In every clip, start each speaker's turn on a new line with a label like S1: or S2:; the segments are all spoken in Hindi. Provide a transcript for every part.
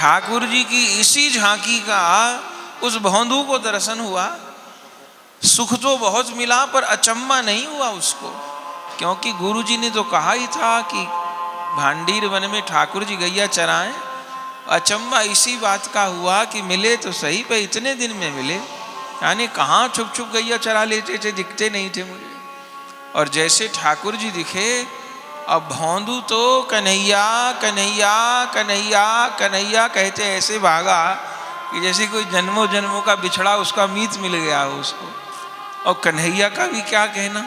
S1: ठाकुर जी की इसी झांकी का उस भौंदू को दर्शन हुआ। सुख तो बहुत मिला पर अचंबा नहीं हुआ उसको, क्योंकि गुरु जी ने तो कहा ही था कि भांडीर वन में ठाकुर जी गैया चराएं। अचंबा इसी बात का हुआ कि मिले तो सही पे इतने दिन में मिले, यानी कहाँ छुप छुप गैया चरा लेते थे, दिखते नहीं थे मुझे। और जैसे ठाकुर जी दिखे, अब भौंदू तो कन्हैया कन्हैया कन्हैया कन्हैया कहते ऐसे भागा कि जैसे कोई जन्मों जन्मों का बिछड़ा उसका मीत मिल गया हो उसको। और कन्हैया का भी क्या कहना,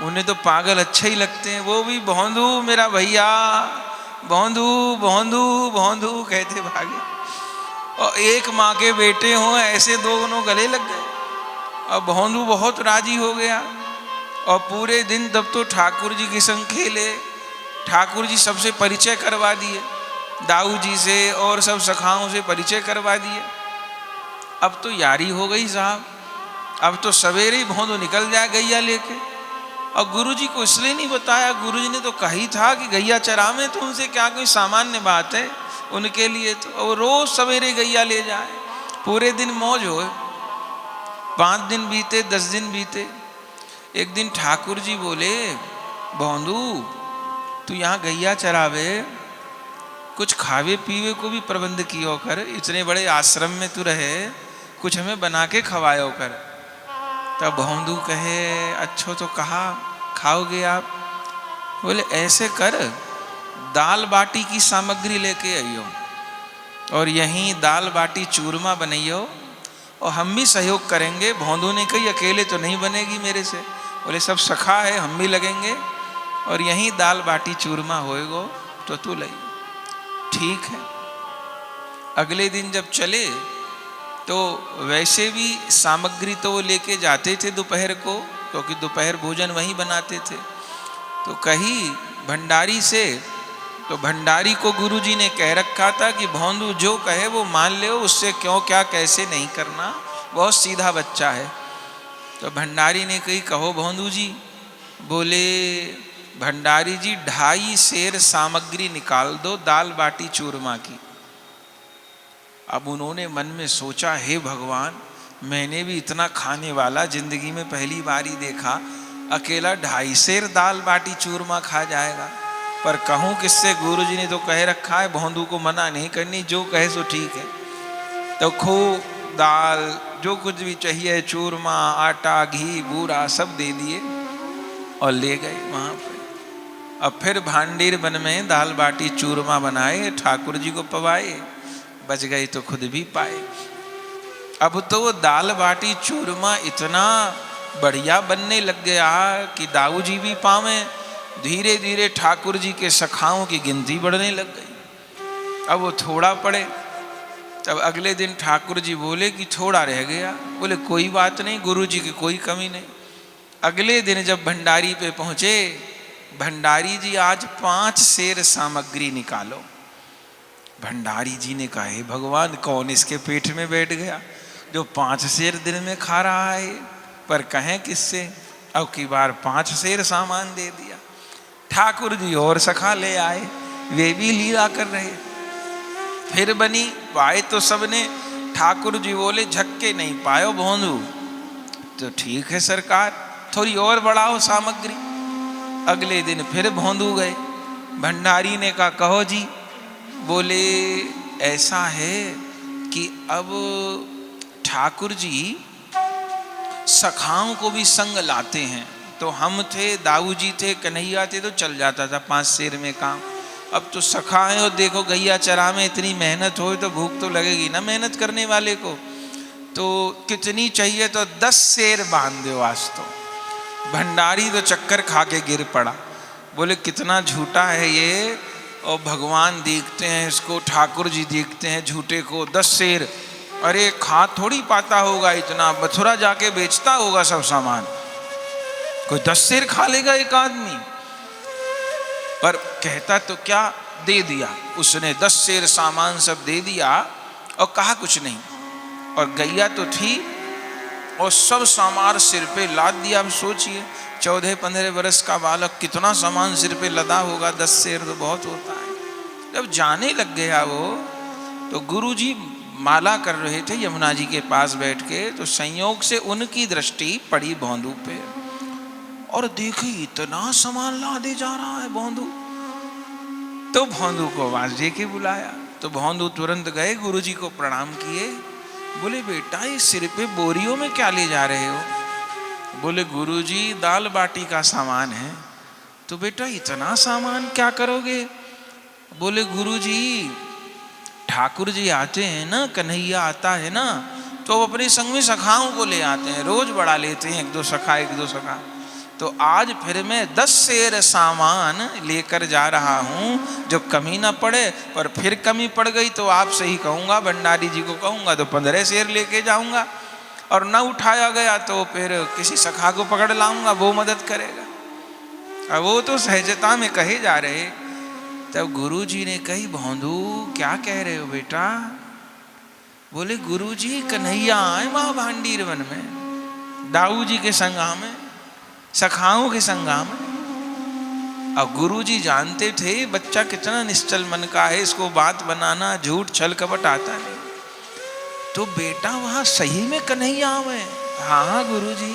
S1: उन्हें तो पागल अच्छे ही लगते हैं, वो भी भौंदू मेरा भैया, भौंदू भौंदू भौंदू कहते भागे। और एक माँ के बेटे हों ऐसे दोनों गले लग गए। और भौंदू बहुत राजी हो गया और पूरे दिन तब तो ठाकुर जी के संग खेले। ठाकुर जी सबसे परिचय करवा दिए, दाऊ जी से और सब सखाओं से परिचय करवा दिए। अब तो यारी हो गई साहब, अब तो सवेरे ही भौंदू निकल जाए गैया लेके। और गुरु जी को इसलिए नहीं बताया, गुरु जी ने तो कही था कि गैया चरा में तो उनसे क्या कोई सामान्य बात है उनके लिए, तो वो रोज सवेरे गैया ले जाए, पूरे दिन मौज हो। 5 दिन बीते, 10 दिन बीते। एक दिन ठाकुर जी बोले, भौंदू तू यहाँ गैया चरावे, कुछ खावे पीवे को भी प्रबंध कियो कर, इतने बड़े आश्रम में तू रहे, कुछ हमें बना के खवायो कर। तब भौंदू कहे, अच्छो तो कहा, खाओगे आप? बोले ऐसे कर, दाल बाटी की सामग्री लेके आइयो और यहीं दाल बाटी चूरमा बनाइयो और हम भी सहयोग करेंगे। भौंदू ने कही अकेले तो नहीं बनेगी मेरे से, बोले सब सखा है, हम भी लगेंगे और यहीं दाल बाटी चूरमा होएगो तो तू लाइयो। ठीक है। अगले दिन जब चले तो वैसे भी सामग्री तो वो लेके जाते थे दोपहर को, क्योंकि दोपहर भोजन वहीं बनाते थे। तो कही भंडारी से, तो भंडारी को गुरुजी ने कह रखा था कि भौंदू जो कहे वो मान ले, उससे क्यों क्या कैसे नहीं करना, बहुत सीधा बच्चा है। तो भंडारी ने कही कहो भौंदू जी। बोले भंडारी जी 2.5 सेर सामग्री निकाल दो दाल बाटी चूरमा की। अब उन्होंने मन में सोचा, हे भगवान, मैंने भी इतना खाने वाला जिंदगी में पहली बार ही देखा, अकेला 2.5 सेर दाल बाटी चूरमा खा जाएगा। पर कहूँ किससे, गुरु जी ने तो कह रखा है भौंदू को मना नहीं करनी, जो कहे सो ठीक है। तो खूब दाल जो कुछ भी चाहिए, चूरमा, आटा, घी, बूरा सब दे दिए और ले गए वहाँ पर। अब फिर भांडीर वन में दाल बाटी चूरमा बनाए, ठाकुर जी को पवाए, बच गई तो खुद भी पाए। अब तो वो दाल बाटी चूरमा इतना बढ़िया बनने लग गया कि दाऊ जी भी पावे, धीरे धीरे ठाकुर जी के सखाओं की गिनती बढ़ने लग गई। अब वो थोड़ा पड़े, तब अगले दिन ठाकुर जी बोले कि थोड़ा रह गया। बोले कोई बात नहीं, गुरु जी की कोई कमी नहीं। अगले दिन जब भंडारी पे पहुँचे, भंडारी जी आज 5 सेर सामग्री निकालो। भंडारी जी ने कहा, हे भगवान, कौन इसके पेट में बैठ गया जो 5 सेर दिन में खा रहा है, पर कहें किससे। अब की बार 5 सेर सामान दे दिया। ठाकुर जी और सखा ले आए, वे भी लीला कर रहे। फिर बनी, पाए तो सबने। ठाकुर जी बोले झक्के नहीं पायो भौंदू, तो ठीक है सरकार, थोड़ी और बढ़ाओ सामग्री। अगले दिन फिर भौंदू गए, भंडारी ने कहा कहो जी। बोले ऐसा है कि अब ठाकुर जी सखाओं को भी संग लाते हैं, तो हम थे, दाऊ जी थे, कन्हैया थे, तो चल जाता था 5 सेर में काम। अब तो सखा है और देखो गैया चरा में इतनी मेहनत हो तो भूख तो लगेगी ना मेहनत करने वाले को, तो कितनी चाहिए, तो 10 सेर बांध दो आज तो। भंडारी तो चक्कर खा के गिर पड़ा। बोले कितना झूठा है ये, और भगवान देखते हैं इसको, ठाकुर जी देखते हैं झूठे को। 10 सेर, अरे खा थोड़ी पाता होगा इतना, मथुरा जाके बेचता होगा सब सामान, कोई 10 सेर खा लेगा एक आदमी। पर कहता तो क्या, दे दिया उसने, 10 सेर सामान सब दे दिया और कहा कुछ नहीं। और गैया तो थी और सब सामान सिर पे लाद दिया। अब सोचिए 14-15 वर्ष का बालक, कितना सामान सिर पे लदा होगा, 10 सेर तो बहुत होता है। जब जाने लग गया वो, तो गुरुजी माला कर रहे थे यमुना जी के पास बैठ के, तो संयोग से उनकी दृष्टि पड़ी भौंदू पे, और देखी इतना सामान लादे जा रहा है भौंदू। तो भौंदू को आवाज दे के बुलाया, तो भौंदू तुरंत गए, गुरुजी को प्रणाम किए। बोले बेटा ये सिर पे बोरियों में क्या ले जा रहे हो? बोले गुरुजी दाल बाटी का सामान है। तो बेटा इतना सामान क्या करोगे? बोले गुरुजी ठाकुर जी आते हैं ना, कन्हैया आता है ना, तो वो अपने संग में सखाओं को ले आते हैं, रोज बढ़ा लेते हैं, एक दो सखा। तो आज फिर मैं 10 सेर सामान लेकर जा रहा हूँ, जो कमी ना पड़े, और फिर कमी पड़ गई तो आपसे ही कहूँगा, भंडारी जी को कहूँगा तो 15 सेर लेके जाऊँगा, और न उठाया गया तो फिर किसी सखा को पकड़ लाऊंगा, वो मदद करेगा। अब वो तो सहजता में कहे जा रहे। तब गुरुजी ने कही भौंदू क्या कह रहे हो बेटा? बोले गुरुजी कन्हैया आए वहाँ भांडीर वन में, दाऊ जी के संगा में, सखाओं के संगा में। अब गुरुजी जानते थे बच्चा कितना निश्चल मन का है, इसको बात बनाना, झूठ छल कपट आता नहीं। तो बेटा वहाँ सही में कन्हैया आवे? हाँ गुरुजी,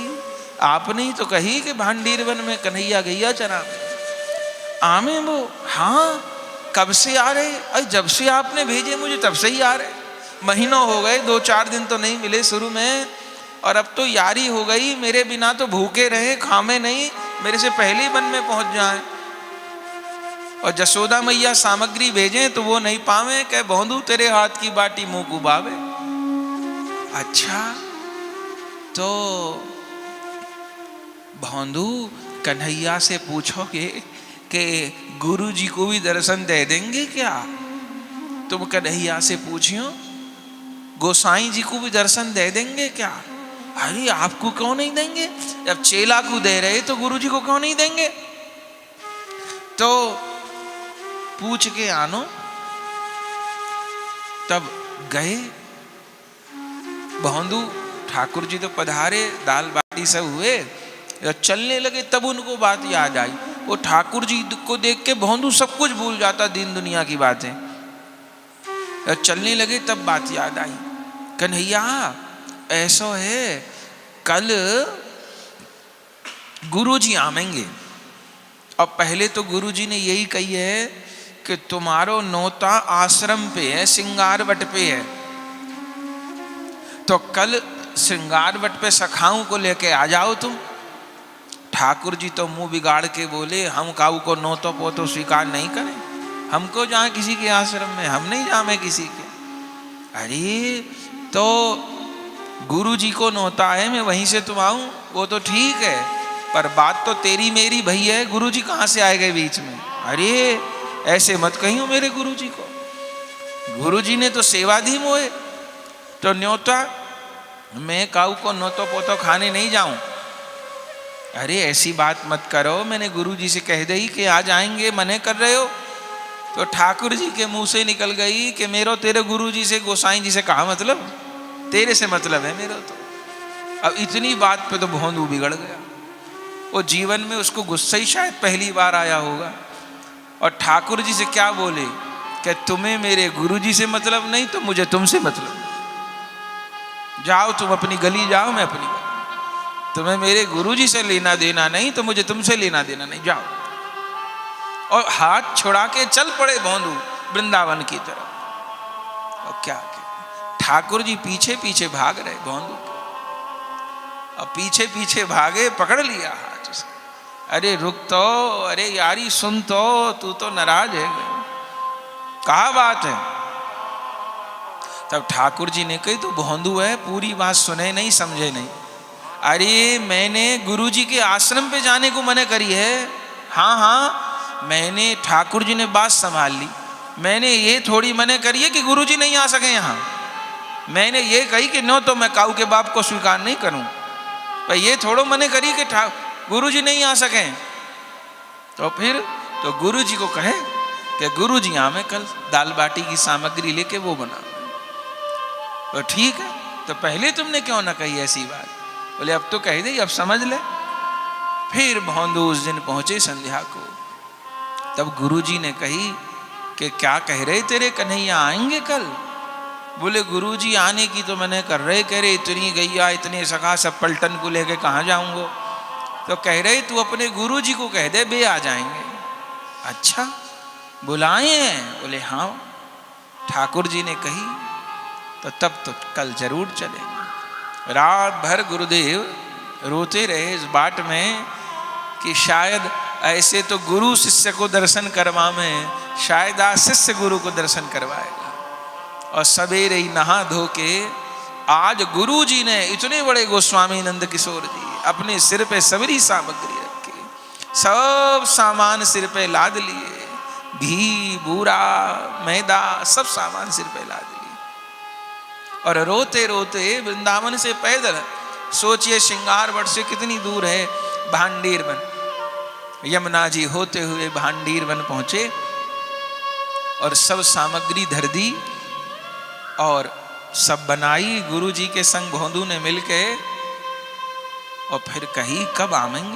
S1: आपने ही तो कही कि भांडीर वन में कन्हैया गैया चरा आमे वो। हाँ कब से आ रहे? अरे जब से आपने भेजे मुझे तब से ही आ रहे, महीनों हो गए, 2-4 दिन तो नहीं मिले शुरू में, और अब तो यारी हो गई, मेरे बिना तो भूखे रहे, खामे नहीं, मेरे से पहले ही वन में पहुंच जाए। और जसोदा मैया सामग्री भेजें तो वो नहीं पावे, कह भौंदू तेरे हाथ की बाटी मुंह कुबावे। अच्छा तो भौंदू कन्हैया से पूछोगे कि गुरुजी को भी दर्शन दे देंगे क्या? तुम कन्हैया से पूछियो गोसाई जी को भी दर्शन दे देंगे क्या? अरे आपको क्यों नहीं देंगे? जब चेला को दे रहे तो गुरुजी को क्यों नहीं देंगे? तो पूछ के आनो। तब गए भौंदू, ठाकुर जी तो पधारे, दाल बाटी सब हुए, जब चलने लगे तब उनको बात याद आई। वो ठाकुर जी को देख के भौंदू सब कुछ भूल जाता, दीन दुनिया की बातें। जब चलने लगे तब बात याद आई, कन्हैया ऐसा है कल गुरुजी आवेंगे, और पहले तो गुरुजी ने यही कही है कि तुम्हारो नौता आश्रम पे है, सिंगारवट पे है, तो कल सिंगारवट पे सखाओं को लेके आ जाओ तुम। ठाकुर जी तो मुंह बिगाड़ के बोले हम काऊ को नौतो पोतो स्वीकार नहीं करें, हमको जहाँ किसी के आश्रम में, हम नहीं जामे किसी के। अरे तो गुरु जी को नौता है, मैं वहीं से तुम आऊं, वो तो ठीक है, पर बात तो तेरी मेरी भई है, गुरु जी कहाँ से आए गए बीच में? अरे ऐसे मत कहियो मेरे गुरु जी को, गुरु जी ने तो सेवा दी मोए, तो न्योता मैं काऊ को नौतो पोतो खाने नहीं जाऊं। अरे ऐसी बात मत करो, मैंने गुरु जी से कह दी कि आज आएंगे, मने कर रहे हो? तो ठाकुर जी के मुंह से निकल गई कि मेरो तेरे गुरु जी से, गोसाई जी से कहा मतलब, तेरे से मतलब है मेरा तो। अब इतनी बात पे तो भौंदू बिगड़ गया, वो जीवन में उसको गुस्सा ही शायद पहली बार आया होगा। और ठाकुर जी से क्या बोले कि तुम्हें मेरे गुरु जी से मतलब नहीं तो मुझे तुमसे मतलब, जाओ तुम अपनी गली जाओ, मैं अपनी गली, तुम्हें मेरे गुरु जी से लेना देना नहीं तो मुझे तुमसे लेना देना नहीं, जाओ। और हाथ छुड़ा के चल पड़े भौंदू वृंदावन की तरफ। और क्या ठाकुर जी पीछे पीछे भाग रहे भौंदू, और पीछे पीछे भागे, पकड़ लिया हाथ से, अरे रुक तो, अरे यारी सुन तो, तू तो नाराज है, कहा बात है? तब ठाकुर जी ने कही तो भौंदू है, पूरी बात सुने नहीं, समझे नहीं। अरे मैंने गुरु जी के आश्रम पे जाने को मने करी है, हाँ हाँ मैंने, ठाकुर जी ने बात संभाल ली, मैंने ये थोड़ी मने करी है कि गुरु जी नहीं आ सके यहाँ, मैंने ये कही कि नो तो मैं काऊ के बाप को स्वीकार नहीं करूं, पर ये थोड़ो मने करी कि गुरु जी नहीं आ सके। तो फिर तो गुरु जी को कहे कि गुरु जी आवे कल, दाल बाटी की सामग्री लेके वो बना। तो ठीक है, तो पहले तुमने क्यों ना कही ऐसी बात? बोले अब तो कह दी, अब समझ ले। फिर भौंदू उस दिन पहुंचे संध्या को, तब गुरुजी ने कही कि क्या कह रहे तेरे कन्हैया आएंगे कल? बोले गुरुजी आने की तो मैंने कर रहे, कह रहे इतनी गैया इतने सखा सब पलटन को लेके कहाँ जाऊंगा। तो कह रहे तू अपने गुरुजी को कह दे, वे आ जाएंगे। अच्छा बुलाए हैं? बोले हाँ ठाकुर जी ने कही, तो तब तो कल जरूर चलेंगे। रात भर गुरुदेव रोते रहे इस बाट में कि शायद ऐसे तो गुरु शिष्य को दर्शन करवावे, शायद आज शिष्य गुरु को दर्शन करवाएगा। और सवेरे ही नहा धो के आज गुरु जी ने इतने बड़े गोस्वामी नंद किशोर जी अपने सिर पे सबरी सामग्री रखी, सब सामान सिर पे लाद लिए, घी बूरा मैदा सब सामान सिर पे लाद लिए, और रोते रोते वृंदावन से पैदल, सोचिए श्रृंगार वट से कितनी दूर है भांडीर वन, यमुना जी होते हुए भांडीर वन पहुंचे और सब सामग्री धर दी और सब बनाई गुरु जी के संग भोंदू ने मिलके, और फिर कही कब आवेंगे।